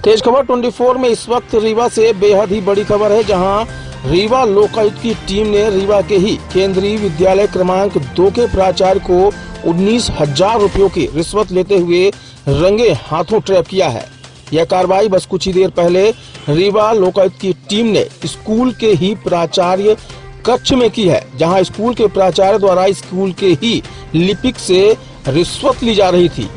तेज खबर 24 में इस वक्त रीवा से बेहद ही बड़ी खबर है, जहां रीवा लोकायुक्त की टीम ने रीवा के ही केंद्रीय विद्यालय क्रमांक 2 के प्राचार्य को 19,000 रुपयों की रिश्वत लेते हुए रंगे हाथों ट्रैप किया है। यह कार्रवाई बस कुछ ही देर पहले रीवा लोकायुक्त की टीम ने स्कूल के ही प्राचार्य कक्ष में की है, जहां स्कूल के प्राचार्य द्वारा स्कूल के ही लिपिक से रिश्वत ली जा रही थी।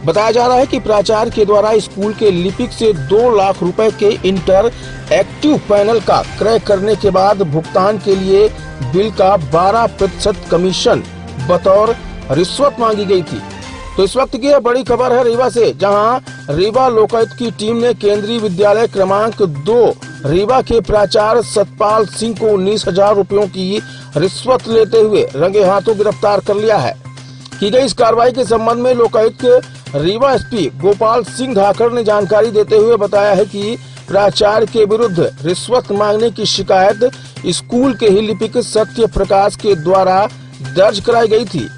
बताया जा रहा है कि प्राचार्य के द्वारा स्कूल के लिपिक से 2 लाख रुपए के इंटर एक्टिव पैनल का क्रय करने के बाद भुगतान के लिए बिल का 12% कमीशन बतौर रिश्वत मांगी गई थी। तो इस वक्त की यह बड़ी खबर है रीवा से, जहां रीवा लोकायुक्त की टीम ने केंद्रीय विद्यालय क्रमांक 2 रीवा के प्राचार्य सतपाल सिंह को 19,000 रुपयों की रिश्वत लेते हुए रंगे हाथों गिरफ्तार कर लिया है। की गई इस कार्रवाई के संबंध में लोकायुक्त के रीवा एसपी गोपाल सिंह धाकड़ ने जानकारी देते हुए बताया है कि प्राचार्य के विरुद्ध रिश्वत मांगने की शिकायत स्कूल के ही लिपिक सत्य प्रकाश के द्वारा दर्ज कराई गई थी।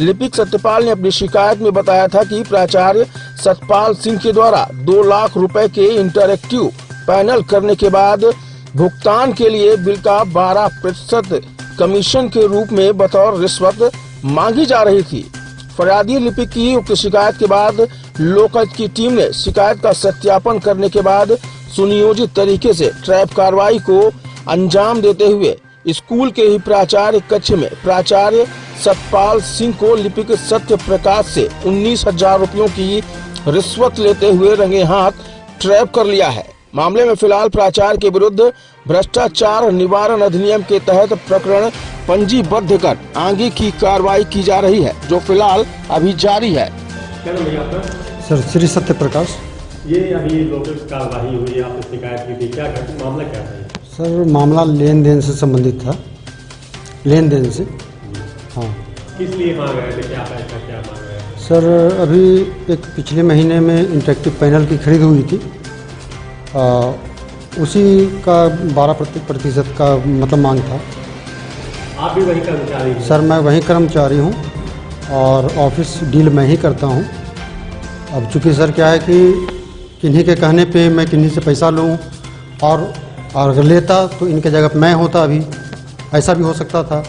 लिपिक सत्यपाल ने अपनी शिकायत में बताया था कि प्राचार्य सतपाल सिंह के द्वारा 2 लाख रुपए के इंटरएक्टिव पैनल करने के बाद भुगतान के लिए बिल का 12% कमीशन के रूप में बतौर रिश्वत मांगी जा रही थी। फरियादी लिपिक की उक्त शिकायत के बाद लोकायुक्त की टीम ने शिकायत का सत्यापन करने के बाद सुनियोजित तरीके से ट्रैप कार्रवाई को अंजाम देते हुए स्कूल के ही प्राचार्य कक्ष में प्राचार्य सतपाल सिंह को लिपिक सत्य प्रकाश से 19,000 रुपयों की रिश्वत लेते हुए रंगे हाथ ट्रैप कर लिया है। मामले में फिलहाल प्राचार्य के विरुद्ध भ्रष्टाचार निवारण अधिनियम के तहत प्रकरण पंजीबद्ध कर आगे की कार्रवाई की जा रही है, जो फिलहाल अभी जारी है। क्या नाम है आपका? सर श्री सत्य प्रकाश। ये अभी लोकायुक्त कार्रवाई हुई, आपने शिकायत की थी, क्या मामला क्या था? सर मामला लेन देन से संबंधित था, लेन देन से। हाँ, किस लिए मांग रहे थे, क्या पैसा क्या मांग रहे थे? सर अभी एक पिछले महीने में इंटरेक्टिव पैनल की खरीद हुई थी, उसी का 12% का मतलब मांग था। आप भी वही कर्मचारी हैं? सर मैं वही कर्मचारी हूँ और ऑफिस डील मैं ही करता हूँ। अब चूँकि सर क्या है कि किन्हीं के कहने पे मैं किन्हीं से पैसा लूँ और अगर लेता तो इनके जगह पे मैं होता, अभी ऐसा भी हो सकता था,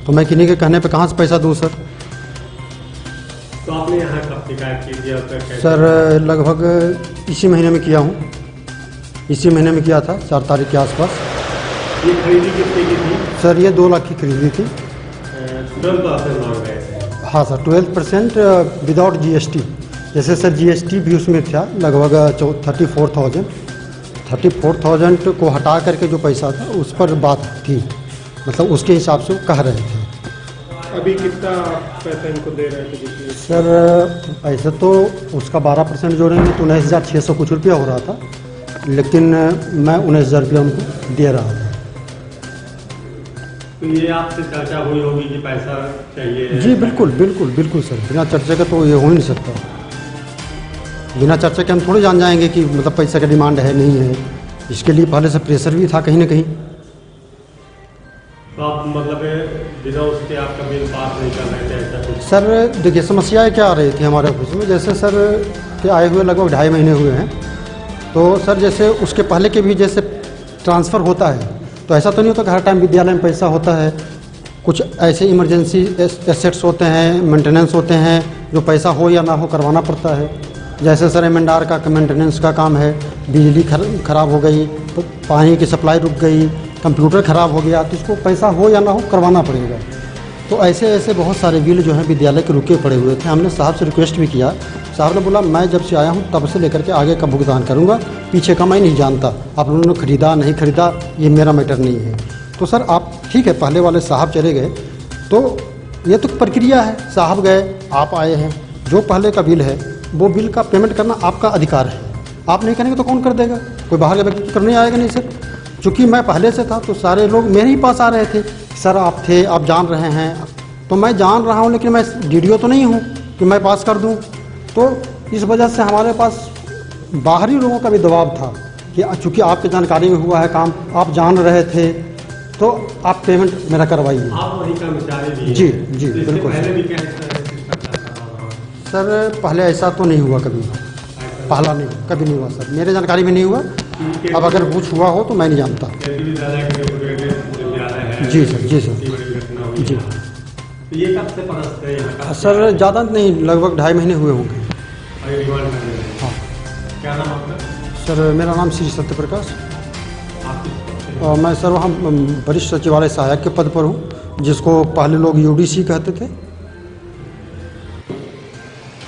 तो मैं किन्हीं के कहने पे कहाँ से पैसा दूँ सर। तो आपने यहाँ कब शिकायत की थी? सर लगभग इसी महीने में किया हूँ, इसी महीने में किया था 4 तारीख के आसपास। ये खरीदी कितने की थी? सर ये 2 लाख की खरीदी थी। 12% मांग रहे थे? हाँ सर, 12% विदाउट जीएसटी। जैसे सर जीएसटी भी उसमें था लगभग 34,000 को हटा करके जो पैसा था उस पर बात थी, मतलब उसके हिसाब से वो कह रहे थे। अभी कितना पैसा इनको दे रहे थे? सर ऐसे तो उसका 12% जोड़ेंगे तो 19,600 कुछ रुपया हो रहा था, लेकिन मैं 19,000 रुपया उनको दे रहा था। तो ये आपसे चर्चा हुई होगी कि पैसा चाहिए? जी बिल्कुल बिल्कुल बिल्कुल सर, बिना चर्चा के तो ये हो ही नहीं सकता। बिना चर्चा के हम थोड़ी जान जाएंगे कि मतलब पैसा का डिमांड है नहीं है। इसके लिए पहले से प्रेशर भी था कहीं ना कहीं। तो आप मतलब बिना उसके आपका बिल पास नहीं कर रहे थे ऐसा कुछ? सर देखिए समस्याएं क्या आ रही थी हमारे ऑफिस में, जैसे सर के आए हुए लगभग 2.5 महीने हुए हैं, तो सर जैसे उसके पहले के भी जैसे ट्रांसफ़र होता है तो ऐसा तो नहीं होता कि हर टाइम विद्यालय में पैसा होता है। कुछ ऐसे इमरजेंसी एसेट्स होते हैं, मेंटेनेंस होते हैं, जो पैसा हो या ना हो करवाना पड़ता है। जैसे सर एमएनआर का मेंटेनेंस का काम है, बिजली खराब हो गई, पानी की सप्लाई रुक गई, कंप्यूटर ख़राब हो गया, तो इसको पैसा हो या ना हो करवाना पड़ेगा। तो ऐसे ऐसे बहुत सारे बिल जो हैं विद्यालय के रुके पड़े हुए थे। हमने साहब से रिक्वेस्ट भी किया, साहब ने बोला मैं जब से आया हूँ तब से लेकर के आगे का भुगतान करूँगा, पीछे का मैं नहीं जानता, आप लोगों ने खरीदा नहीं खरीदा ये मेरा मैटर नहीं है। तो सर आप ठीक है, पहले वाले साहब चले गए तो ये तो प्रक्रिया है, साहब गए आप आए हैं, जो पहले का बिल है वो बिल का पेमेंट करना आपका अधिकार है। आप नहीं करेंगे तो कौन कर देगा? कोई बाहर का व्यक्ति तो करने आएगा नहीं सर। चूँकि मैं पहले से था तो सारे लोग मेरे ही पास आ रहे थे, सर आप थे, आप जान रहे हैं, तो मैं जान रहा हूँ लेकिन मैं डीडीओ तो नहीं हूँ कि मैं पास कर दूँ। तो इस वजह से हमारे पास बाहरी लोगों का भी दबाव था कि चूँकि आपकी जानकारी में हुआ है काम, आप जान रहे थे, तो आप पेमेंट मेरा करवाइए। आप वही कर्मचारी भी हैं? जी जी बिल्कुल पहले भी क्या सर, पहले ऐसा तो नहीं हुआ कभी। पहला नहीं, कभी नहीं हुआ सर, मेरे जानकारी में नहीं हुआ। अब अगर कुछ हुआ हो तो मैं नहीं जानता। केंद्रीय विद्यालय के जो विद्यालय है, जी सर, जी सर, इतनी बड़ी घटना हुई जी। है। तो ये कब से पदस्थ है यहाँ का? सर ज़्यादा नहीं, लगभग 2.5 महीने हुए होंगे। अभी रिमांड करने में। हाँ क्या नाम आपका? सर, मेरा नाम श्री सत्यप्रकाश, आप किस पद पे हैं? और मैं सर वहाँ वरिष्ठ सचिवालय सहायक के पद पर हूँ, जिसको पहले लोग यूडीसी कहते थे।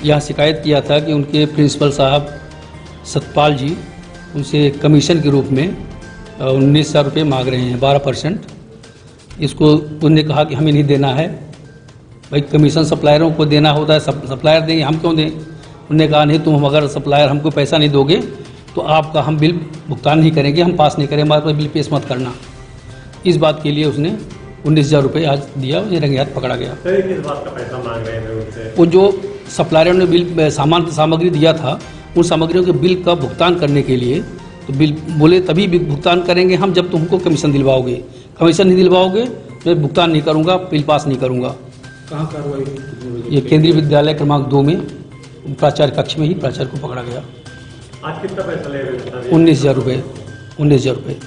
यहाँ शिकायत किया था कि उनके प्रिंसिपल साहब सतपाल जी उनसे कमीशन के रूप में 19,000 रुपये मांग रहे हैं, 12%। इसको उन्होंने कहा कि हमें नहीं देना है, भाई कमीशन सप्लायरों को देना होता है, सप्लायर देंगे, हम क्यों दें। उन्होंने कहा नहीं, तुम अगर सप्लायर हमको पैसा नहीं दोगे तो आपका हम बिल भुगतान नहीं करेंगे, हम पास नहीं करेंगे, हमारे पास बिल पेश मत करना। इस बात के लिए उसने 19,000 रुपये आज दिया, उन्हें रंगे हाथ पकड़ा गया। सर, किस बात का पैसा मांग रहे थे उनसे? वो जो सप्लायरों ने बिल सामग्री दिया था, उन सामग्रियों के बिल का भुगतान करने के लिए, तो बिल बोले तभी भुगतान करेंगे हम जब तुमको कमीशन दिलवाओगे, कमीशन नहीं दिलवाओगे मैं भुगतान नहीं करूँगा, बिल पास नहीं करूँगा। कहाँ कार्रवाई हुई? ये केंद्रीय विद्यालय क्रमांक 2 में प्राचार्य कक्ष में ही प्राचार्य को पकड़ा गया। आज कितना पैसा ले रहे हैं? 19,000 रुपये।